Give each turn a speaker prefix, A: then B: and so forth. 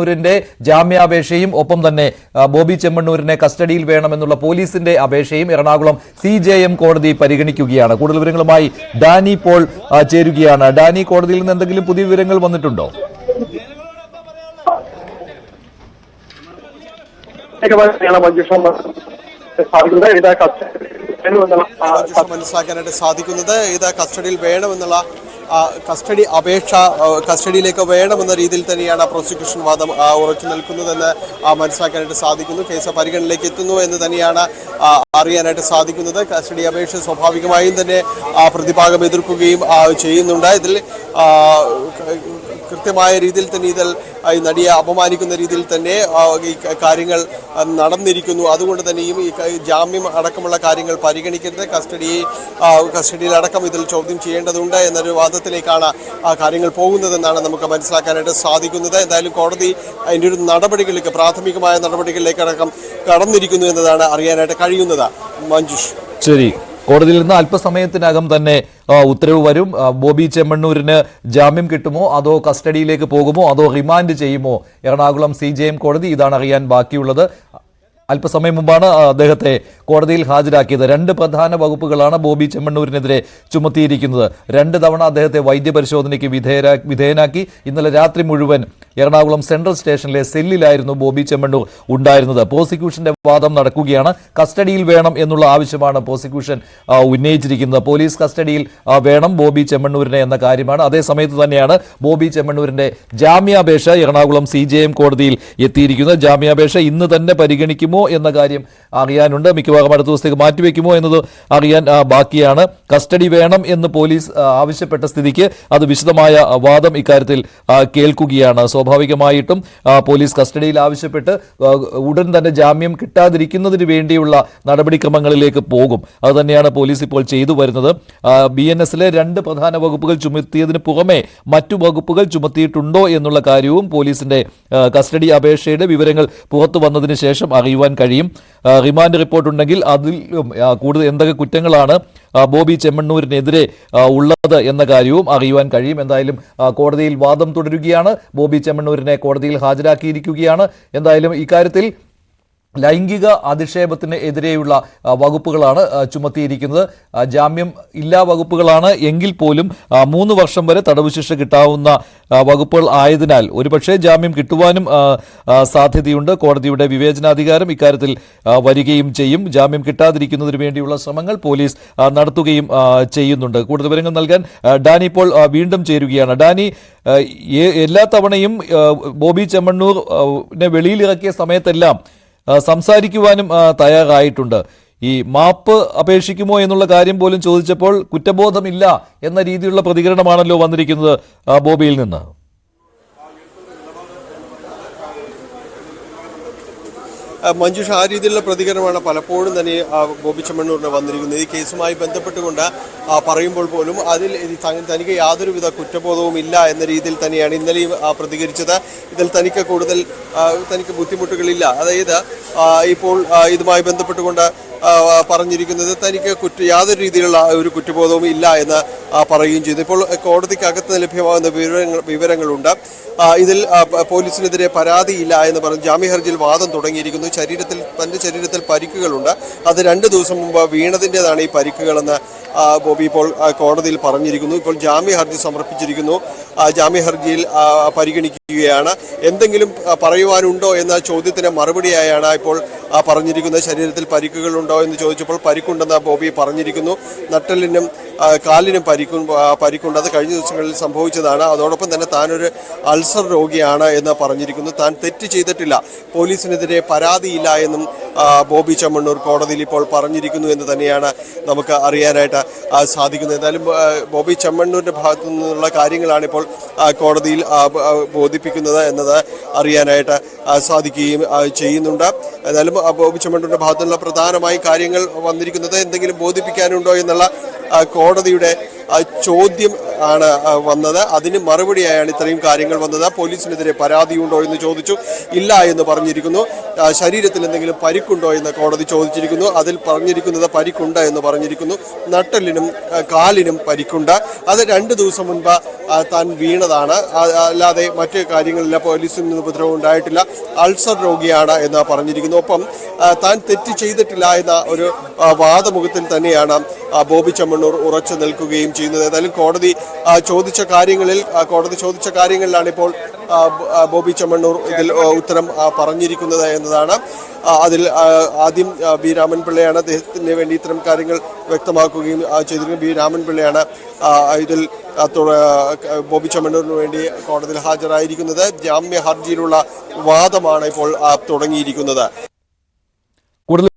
A: ൂരിന്റെ ജാമ്യാപേക്ഷയും ഒപ്പം തന്നെ ബോബി ചെമ്മണ്ണൂരിനെ കസ്റ്റഡിയിൽ വേണമെന്നുള്ള പോലീസിന്റെ അപേക്ഷയും എറണാകുളം CJM കോടതി പരിഗണിക്കുകയാണ്. കൂടുതൽ വിവരങ്ങളുമായി ഡാനി പോൾ ചേരുകയാണ്. ഡാനി, കോടതിയിൽ നിന്ന് എന്തെങ്കിലും പുതിയ വിവരങ്ങൾ വന്നിട്ടുണ്ടോ?
B: മനസ്സിലാക്കാനായിട്ട് സാധിക്കുന്നത് ഇത് കസ്റ്റഡിയിൽ വേണമെന്നുള്ള കസ്റ്റഡി അപേക്ഷ കസ്റ്റഡിയിലേക്ക് വേണമെന്ന രീതിയിൽ തന്നെയാണ് പ്രോസിക്യൂഷൻ വാദം ഉറച്ചു നിൽക്കുന്നതെന്ന് മനസ്സിലാക്കാനായിട്ട് സാധിക്കുന്നു. കേസ് പരിഗണനയിലേക്ക് എത്തുന്നു എന്ന് തന്നെയാണ് അറിയാനായിട്ട് സാധിക്കുന്നത്. കസ്റ്റഡി അപേക്ഷ സ്വാഭാവികമായും തന്നെ പ്രതിഭാഗം എതിർക്കുകയും ചെയ്യുന്നുണ്ട്. ഇതിൽ കൃത്യമായ രീതിയിൽ തന്നെ ഇതിൽ ഈ നടിയെ അപമാനിക്കുന്ന രീതിയിൽ തന്നെ ഈ കാര്യങ്ങൾ നടന്നിരിക്കുന്നു. അതുകൊണ്ട് തന്നെയും ഈ ജാമ്യം അടക്കമുള്ള കാര്യങ്ങൾ പരിഗണിക്കരുത്, കസ്റ്റഡിയിലടക്കം ഇതിൽ ചോദ്യം ചെയ്യേണ്ടതുണ്ട് എന്നൊരു വാദത്തിലേക്കാണ് കാര്യങ്ങൾ പോകുന്നതെന്നാണ് നമുക്ക് മനസ്സിലാക്കാനായിട്ട് സാധിക്കുന്നത്. എന്തായാലും കോടതി അതിൻ്റെ ഒരു നടപടികളിലേക്ക്, പ്രാഥമികമായ നടപടികളിലേക്ക് അടക്കം കടന്നിരിക്കുന്നു എന്നതാണ് അറിയാനായിട്ട് കഴിയുന്നത്. മഞ്ജുഷ്,
A: ശരി. കോടതിയിൽ നിന്ന് അല്പസമയത്തിനകം തന്നെ ഉത്തരവ് വരും. ബോബി ചെമ്മണ്ണൂരിന് ജാമ്യം കിട്ടുമോ, അതോ കസ്റ്റഡിയിലേക്ക് പോകുമോ, അതോ റിമാൻഡ് ചെയ്യുമോ എറണാകുളം CJM കോടതി? ഇതാണ് അറിയാൻ ബാക്കിയുള്ളത്. അല്പസമയം മുമ്പാണ് അദ്ദേഹത്തെ കോടതിയിൽ ഹാജരാക്കിയത്. 2 പ്രധാന വകുപ്പുകളാണ് ബോബി ചെമ്മണ്ണൂരിനെതിരെ ചുമത്തിയിരിക്കുന്നത്. 2 തവണ അദ്ദേഹത്തെ വൈദ്യപരിശോധനയ്ക്ക് വിധേയനാക്കി. ഇന്നലെ രാത്രി മുഴുവൻ എറണാകുളം സെൻട്രൽ സ്റ്റേഷനിലെ സെല്ലിലായിരുന്നു ബോബി ചെമ്മണ്ണൂർ ഉണ്ടായിരുന്നത്. പ്രോസിക്യൂഷന്റെ വാദം നടക്കുകയാണ്. കസ്റ്റഡിയിൽ വേണം എന്നുള്ള ആവശ്യമാണ് പ്രോസിക്യൂഷൻ ഉന്നയിച്ചിരിക്കുന്നത്. പോലീസ് കസ്റ്റഡിയിൽ വേണം ബോബി ചെമ്മണ്ണൂരിനെ എന്ന കാര്യമാണ്. അതേസമയത്ത് തന്നെയാണ് ബോബി ചെമ്മണ്ണൂരിന്റെ ജാമ്യാപേക്ഷ എറണാകുളം CJM കോടതിയിൽ എത്തിയിരിക്കുന്നത്. ജാമ്യാപേക്ഷ ഇന്ന് തന്നെ പരിഗണിക്കുമോ എന്ന കാര്യം അറിയാനുണ്ട്. മിക്കവാറും അടുത്ത ദിവസത്തേക്ക് മാറ്റിവെക്കുമോ എന്നത് അറിയാൻ ബാക്കിയാണ്. കസ്റ്റഡി വേണം എന്ന് പോലീസ് ആവശ്യപ്പെട്ട സ്ഥിതിക്ക് അത് വിശദമായ വാദം ഇക്കാര്യത്തിൽ കേൾക്കുകയാണ്. സ്വാഭാവികമായിട്ടും പോലീസ് കസ്റ്റഡിയിൽ ആവശ്യപ്പെട്ട് ഉടൻ തന്നെ ജാമ്യം കിട്ടാതിരിക്കുന്നതിന് വേണ്ടിയുള്ള നടപടിക്രമങ്ങളിലേക്ക് പോകും. അതുതന്നെയാണ് പോലീസ് ഇപ്പോൾ ചെയ്തു വരുന്നത്. BNSലെ 2 പ്രധാന വകുപ്പുകൾ ചുമത്തിയതിന് പുറമെ മറ്റു വകുപ്പുകൾ ചുമത്തിയിട്ടുണ്ടോ എന്നുള്ള കാര്യവും പോലീസിന്റെ കസ്റ്റഡി അപേക്ഷയുടെ വിവരങ്ങൾ പുറത്തു വന്നതിന് ശേഷം അറിയുവാൻ കഴിയും. റിമാൻഡ് റിപ്പോർട്ട് ഉണ്ടെങ്കിൽ അതിൽ കൂടുതൽ എന്തൊക്കെ കുറ്റങ്ങളാണ് ബോബി ചെമ്മണ്ണൂരിനെതിരെ ഉള്ളത് എന്ന കാര്യവും അറിയുവാൻ കഴിയും. എന്തായാലും കോടതിയിൽ വാദം തുടരുകയാണ്. ബോബി ചെമ്മണ്ണൂരിനെ കോടതിയിൽ ഹാജരാക്കിയിരിക്കുകയാണ്. എന്തായാലും ഇക്കാര്യത്തിൽ ലൈംഗിക അധിക്ഷേപത്തിന് എതിരെയുള്ള വകുപ്പുകളാണ് ചുമത്തിയിരിക്കുന്നത്. ജാമ്യം ഇല്ലാ വകുപ്പുകളാണ് എങ്കിൽ പോലും 3 വർഷം വരെ തടവ് ശിക്ഷ കിട്ടാവുന്ന വകുപ്പുകൾ ആയതിനാൽ ഒരുപക്ഷെ ജാമ്യം കിട്ടുവാനും സാധ്യതയുണ്ട്. കോടതിയുടെ വിവേചനാധികാരം ഇക്കാര്യത്തിൽ വരികയും ചെയ്യും. ജാമ്യം കിട്ടാതിരിക്കുന്നതിന് വേണ്ടിയുള്ള ശ്രമങ്ങൾ പോലീസ് നടത്തുകയും ചെയ്യുന്നുണ്ട്. കൂടുതൽ വിവരങ്ങൾ നൽകാൻ ഡാനി ഇപ്പോൾ വീണ്ടും ചേരുകയാണ്. ഡാനി, എല്ലാ തവണയും ബോബി ചെമ്മണ്ണൂരിനെ വെളിയിലിറക്കിയ സമയത്തെല്ലാം സംസാരിക്കുവാനും തയ്യാറായിട്ടുണ്ട്. ഈ മാപ്പ് അപേക്ഷിക്കുമോ എന്നുള്ള കാര്യം പോലും ചോദിച്ചപ്പോൾ കുറ്റബോധമില്ല എന്ന രീതിയിലുള്ള പ്രതികരണമാണല്ലോ വന്നിരിക്കുന്നത് ബോബിയിൽ നിന്ന്.
B: മഞ്ജുഷ, ആ രീതിയിലുള്ള പ്രതികരണമാണ് പലപ്പോഴും തന്നെ ബോബി ചെമ്മണ്ണൂരിന് വന്നിരിക്കുന്നത്. ഈ കേസുമായി ബന്ധപ്പെട്ടുകൊണ്ട് പറയുമ്പോൾ പോലും അതിൽ തനിക്ക് യാതൊരുവിധ കുറ്റബോധവും ഇല്ല എന്ന രീതിയിൽ തന്നെയാണ് ഇന്നലെയും പ്രതികരിച്ചത്. ഇതിൽ തനിക്ക് ബുദ്ധിമുട്ടുകളില്ല. അതായത് ഇപ്പോൾ ഇതുമായി ബന്ധപ്പെട്ടുകൊണ്ട് പറഞ്ഞിരിക്കുന്നത് തനിക്ക് യാതൊരു രീതിയിലുള്ള ഒരു കുറ്റബോധവും ഇല്ല എന്ന് പറയുകയും ചെയ്തു. ഇപ്പോൾ കോടതിക്കകത്ത് ലഭ്യമാകുന്ന വിവരങ്ങളുണ്ട്. ഇതിൽ പോലീസിനെതിരെ പരാതിയില്ല എന്ന് പറഞ്ഞ് ജാമ്യ ഹർജിയിൽ വാദം തുടങ്ങിയിരിക്കുന്നു. തൻ്റെ ശരീരത്തിൽ പരിക്കുകളുണ്ട്. അത് 2 ദിവസം മുമ്പ് വീണതിൻ്റെതാണ് ഈ പരിക്കുകളെന്ന് ബോബി ഇപ്പോൾ കോടതിയിൽ പറഞ്ഞിരിക്കുന്നു. ഇപ്പോൾ ജാമ്യ ഹർജി സമർപ്പിച്ചിരിക്കുന്നു. ജാമ്യ ഹർജിയിൽ പരിഗണിക്കുകയാണ്. എന്തെങ്കിലും പറയുവാനുണ്ടോ എന്ന ചോദ്യത്തിന് മറുപടിയായാണ് ഇപ്പോൾ പറഞ്ഞിരിക്കുന്നത്. ശരീരത്തിൽ പരിക്കുകളുണ്ടോ എന്ന് ചോദിച്ചപ്പോൾ പരിക്കുണ്ടെന്ന് ബോബി പറഞ്ഞിരിക്കുന്നു. നട്ടെല്ലിനും കാലിനും പരിക്കുണ്ട്. അത് കഴിഞ്ഞ ദിവസങ്ങളിൽ സംഭവിച്ചതാണ്. അതോടൊപ്പം തന്നെ താനൊരു അൾസർ രോഗിയാണ് എന്ന് പറഞ്ഞിരിക്കുന്നു. താൻ തെറ്റ് ചെയ്തിട്ടില്ല, പോലീസിനെതിരെ പരാതിയില്ല എന്നും ബോബി ചെമ്മണ്ണൂർ കോടതിയിൽ ഇപ്പോൾ പറഞ്ഞിരിക്കുന്നു എന്ന് തന്നെയാണ് നമുക്ക് അറിയാനായിട്ട് സാധിക്കുന്നത്. എന്തായാലും ബോബി ചെമ്മണ്ണൂരിൻ്റെ ഭാഗത്തു നിന്നുള്ള കാര്യങ്ങളാണ് ഇപ്പോൾ കോടതിയിൽ ബോധിപ്പിക്കുന്നത് എന്നത് അറിയാനായിട്ട് സാധിക്കുകയും ചെയ്യുന്നുണ്ട്. എന്തായാലും ബോബി ചെമ്മണ്ണൂരിൻ്റെ ഭാഗത്തു നിന്നുള്ള പ്രധാനമായി കാര്യങ്ങൾ വന്നിരിക്കുന്നത് എന്തെങ്കിലും ബോധിപ്പിക്കാനുണ്ടോ എന്നുള്ള കോടതിയുടെ ചോദ്യം ആണ് വന്നത്. അതിന് മറുപടിയായാണ് ഇത്രയും കാര്യങ്ങൾ വന്നത്. പോലീസിനെതിരെ പരാതിയുണ്ടോ എന്ന് ചോദിച്ചു. ഇല്ല എന്ന് പറഞ്ഞിരിക്കുന്നു. ശരീരത്തിൽ എന്തെങ്കിലും പരിക്കുണ്ടോ എന്ന് കോടതി ചോദിച്ചിരിക്കുന്നു. അതിൽ പറഞ്ഞിരിക്കുന്നത് പരിക്കുണ്ട് എന്ന് പറഞ്ഞിരിക്കുന്നു. നട്ടെല്ലിനും കാലിനും പരിക്കുണ്ട്. അത് 2 ദിവസം മുൻപ് താൻ വീണതാണ്, അല്ലാതെ മറ്റ് കാര്യങ്ങളില്ല. പോലീസിൽ നിന്ന് ഉപദ്രവം ഉണ്ടായിട്ടില്ല. അൾസർ രോഗിയാണ് എന്ന് പറഞ്ഞിരിക്കുന്നു. ഒപ്പം താൻ തെറ്റ് ചെയ്തിട്ടില്ല എന്ന ഒരു വാദമുഖത്തിൽ തന്നെയാണ് ബോബി ചെമ്മണ്ണൂർ ഉറച്ചു നിൽക്കുകയും ചെയ്യുന്നത്. ഏതായാലും കോടതി ചോദിച്ച കാര്യങ്ങളിലാണ് ഇപ്പോൾ ബോബി ചെമ്മണ്ണൂർ ഇതിൽ ഉത്തരം പറഞ്ഞിരിക്കുന്നത് എന്നതാണ്. അതിൽ ആദ്യം ബി രാമൻപിള്ളയാണ് അദ്ദേഹത്തിന് വേണ്ടി ഇത്തരം കാര്യങ്ങൾ വ്യക്തമാക്കുകയും ചെയ്തിരിക്കുന്നത്. ബി രാമൻപിള്ളയാണ് ഇതിൽ ബോബി ചെമ്മണ്ണൂരിന് വേണ്ടി കോടതിയിൽ ഹാജരായിരിക്കുന്നത്. ജാമ്യ ഹർജിയിലുള്ള വാദമാണ് ഇപ്പോൾ തുടങ്ങിയിരിക്കുന്നത്.